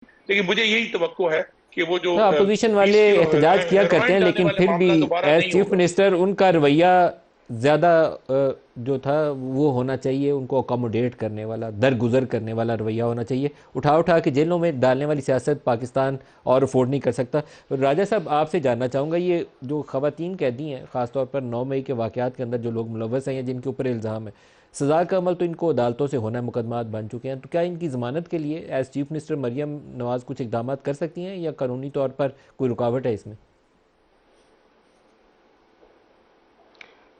लेकिन मुझे यही तवक्को है कि वो जो तो अपोजिशन वाले 20 किलो एहतजाज किया करते हेरोइन हैं, डालने लेकिन वाला फिर भी मामला दोबारा एज नहीं चीफ होगा। मिनिस्टर उनका रवैया ज़्यादा जो था वो होना चाहिए, उनको अकोमोडेट करने वाला, दरगुजर करने वाला रवैया होना चाहिए। उठा उठा के जेलों में डालने वाली सियासत पाकिस्तान और अफोर्ड नहीं कर सकता। राजा साहब, आपसे जानना चाहूँगा, ये जो ख़वातीन कैदी हैं, ख़ासतौर पर 9 मई के वाक़यात के अंदर जो लोग मुलव्वस हैं या जिनके ऊपर इल्ज़ाम है, सज़ा का अमल तो इनको अदालतों से होना है, मुकदमात बन चुके हैं, तो क्या इनकी ज़मानत के लिए एज चीफ मिनिस्टर मरियम नवाज़ कुछ इकदाम कर सकती हैं या कानूनी तौर पर कोई रुकावट है इसमें?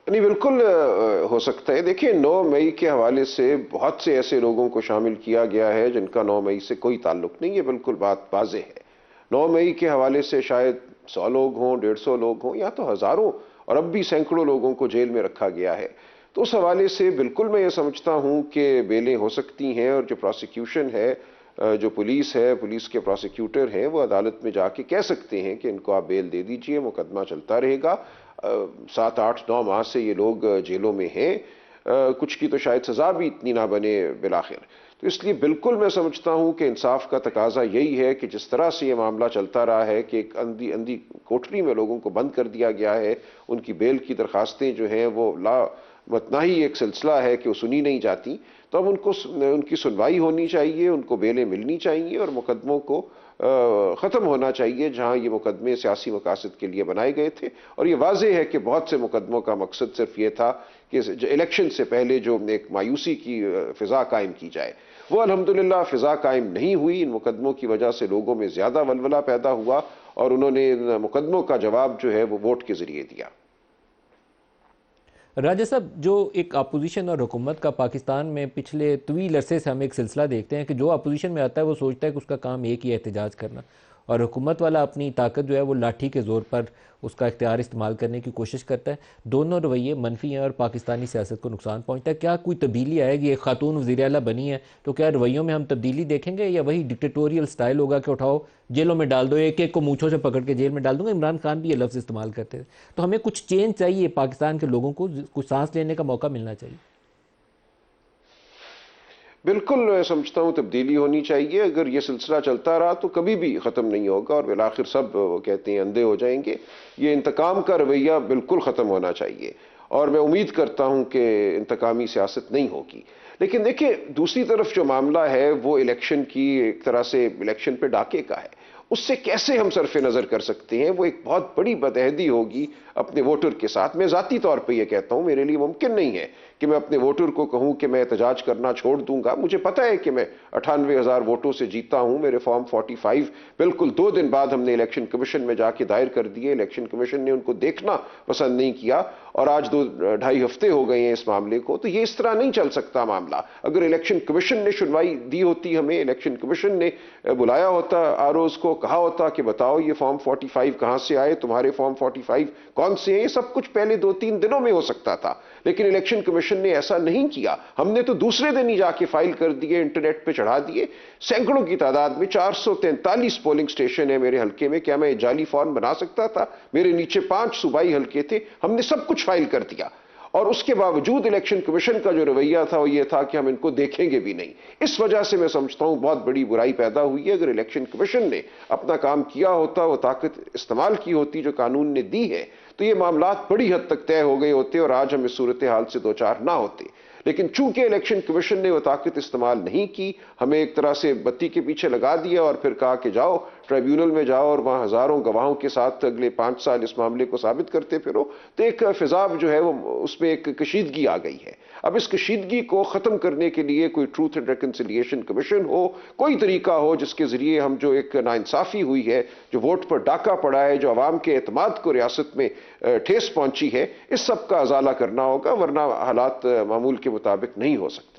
नहीं, बिल्कुल हो सकता है। देखिए, 9 मई के हवाले से बहुत से ऐसे लोगों को शामिल किया गया है जिनका 9 मई से कोई ताल्लुक नहीं है, बिल्कुल बात वाज़े है। 9 मई के हवाले से शायद 100 लोग हों, 150 लोग हों, या तो हज़ारों और अब भी सैकड़ों लोगों को जेल में रखा गया है। तो उस हवाले से बिल्कुल मैं ये समझता हूँ कि बेलें हो सकती हैं, और जो प्रोसिक्यूशन है, जो पुलिस है, पुलिस के प्रोसिक्यूटर हैं, वो अदालत में जाके कह सकते हैं कि इनको आप बेल दे दीजिए, मुकदमा चलता रहेगा। 7, 8, 9 माह से ये लोग जेलों में हैं। कुछ की तो शायद सज़ा भी इतनी ना बने बिलाखिर। तो इसलिए बिल्कुल मैं समझता हूँ कि इंसाफ का तकाजा यही है कि जिस तरह से ये मामला चलता रहा है कि एक अंधी अंधी कोठरी में लोगों को बंद कर दिया गया है, उनकी बेल की दरखास्तें जो हैं वो ला मतनाही एक सिलसिला है कि वो सुनी नहीं जाती। तो अब उनको उनकी सुनवाई होनी चाहिए, उनको बेलें मिलनी चाहिए, और मुकदमों को ख़त्म होना चाहिए जहां ये मुकदमे सियासी मकासद के लिए बनाए गए थे। और ये वाज़ेह है कि बहुत से मुकदमों का मकसद सिर्फ ये था कि इलेक्शन से पहले जो एक मायूसी की फ़िज़ा कायम की जाए, वो अल्हम्दुलिल्लाह फ़िज़ा कायम नहीं हुई। इन मुकदमों की वजह से लोगों में ज़्यादा वलवला पैदा हुआ, और उन्होंने इन मुकदमों का जवाब जो है वो वोट के ज़रिए दिया। राजा साहब, जो एक अपोजिशन और हुकूमत का पाकिस्तान में पिछले तवील अरसे से हम एक सिलसिला देखते हैं कि जो अपोजिशन में आता है वो सोचता है कि उसका काम एक ही है, एहतजाज करना, और हुकूमत वाला अपनी ताकत जो है वो लाठी के ज़ोर पर उसका इख्तियार इस्तेमाल करने की कोशिश करता है। दोनों रवैये मनफी हैं और पाकिस्तानी सियासत को नुकसान पहुँचता है। क्या कोई तब्दीली आएगी? एक खातून वज़ीर आला बनी है, तो क्या रवैयों में हम तब्दीली देखेंगे या वही डिक्टेटोरियल स्टाइल होगा कि उठाओ जेलों में डाल दो, एक एक को मूँछों से पकड़ के जेल में डाल दूंगा? इमरान खान भी ये लफ्ज़ इस्तेमाल करते थे। तो हमें कुछ चेंज चाहिए, पाकिस्तान के लोगों को कुछ सांस लेने का मौका मिलना चाहिए। बिल्कुल मैं समझता हूँ तब्दीली होनी चाहिए। अगर ये सिलसिला चलता रहा तो कभी भी ख़त्म नहीं होगा, और बिलाखिर सब वो कहते हैं अंधे हो जाएंगे। ये इंतकाम का रवैया बिल्कुल ख़त्म होना चाहिए, और मैं उम्मीद करता हूँ कि इंतकामी सियासत नहीं होगी। लेकिन देखिए, दूसरी तरफ जो मामला है वो इलेक्शन की, एक तरह से इलेक्शन पे डाके का है। उससे कैसे हम सरफे नज़र कर सकते हैं? वो एक बहुत बड़ी बदअहदी होगी अपने वोटर के साथ। मैं ज़ाती तौर पे ये कहता हूँ, मेरे लिए मुमकिन नहीं है कि मैं अपने वोटर को कहूँ कि मैं एहतजाज करना छोड़ दूंगा। मुझे पता है कि मैं 98,000 वोटों से जीता हूँ। मेरे फॉर्म 45 बिल्कुल 2 दिन बाद हमने इलेक्शन कमीशन में जाके दायर कर दिए। इलेक्शन कमीशन ने उनको देखना पसंद नहीं किया, और आज 2 ढाई हफ्ते हो गए हैं इस मामले को। तो ये इस तरह नहीं चल सकता मामला। अगर इलेक्शन कमीशन ने सुनवाई दी होती, हमें इलेक्शन कमीशन ने बुलाया होता, आरओज को कहा होता कि बताओ ये फॉर्म 45 कहां से आए, तुम्हारे फॉर्म 45 कौन से हैं, ये सब कुछ पहले 2-3 दिनों में हो सकता था। लेकिन इलेक्शन कमीशन ने ऐसा नहीं किया। हमने तो दूसरे दिन ही जाके फाइल कर दिए, इंटरनेट पे चढ़ा दिए। सैकड़ों की तादाद में 443 पोलिंग स्टेशन है मेरे हल्के में। क्या मैं जाली फॉर्म बना सकता था? मेरे नीचे 5 सूबाई हल्के थे, हमने सब कुछ फाइल कर दिया। और उसके बावजूद इलेक्शन कमीशन का जो रवैया था वो ये था कि हम इनको देखेंगे भी नहीं। इस वजह से मैं समझता हूं बहुत बड़ी बुराई पैदा हुई है। अगर इलेक्शन कमीशन ने अपना काम किया होता, वो ताकत इस्तेमाल की होती जो कानून ने दी है, तो ये मामला बड़ी हद तक तय हो गए होते और आज हम इस सूरत हाल से दो चार ना होते। लेकिन चूंकि इलेक्शन कमीशन ने वो ताकत इस्तेमाल नहीं की, हमें एक तरह से बत्ती के पीछे लगा दिया और फिर कहा कि जाओ ट्राइब्यूनल में जाओ और वहां हजारों गवाहों के साथ अगले 5 साल इस मामले को साबित करते फिरो, तो एक फिजाब जो है वो उसमें एक कशीदगी आ गई है। अब इस कशीदगी को खत्म करने के लिए कोई ट्रूथ एंड रिकंसिलिएशन कमीशन हो, कोई तरीका हो जिसके जरिए हम जो एक नाइंसाफी हुई है, जो वोट पर डाका पड़ा है, जो अवाम के एतमाद को रियासत में ठेस पहुंची है, इस सब का अजाला करना होगा, वरना हालात मामूल के मुताबिक नहीं हो सकते।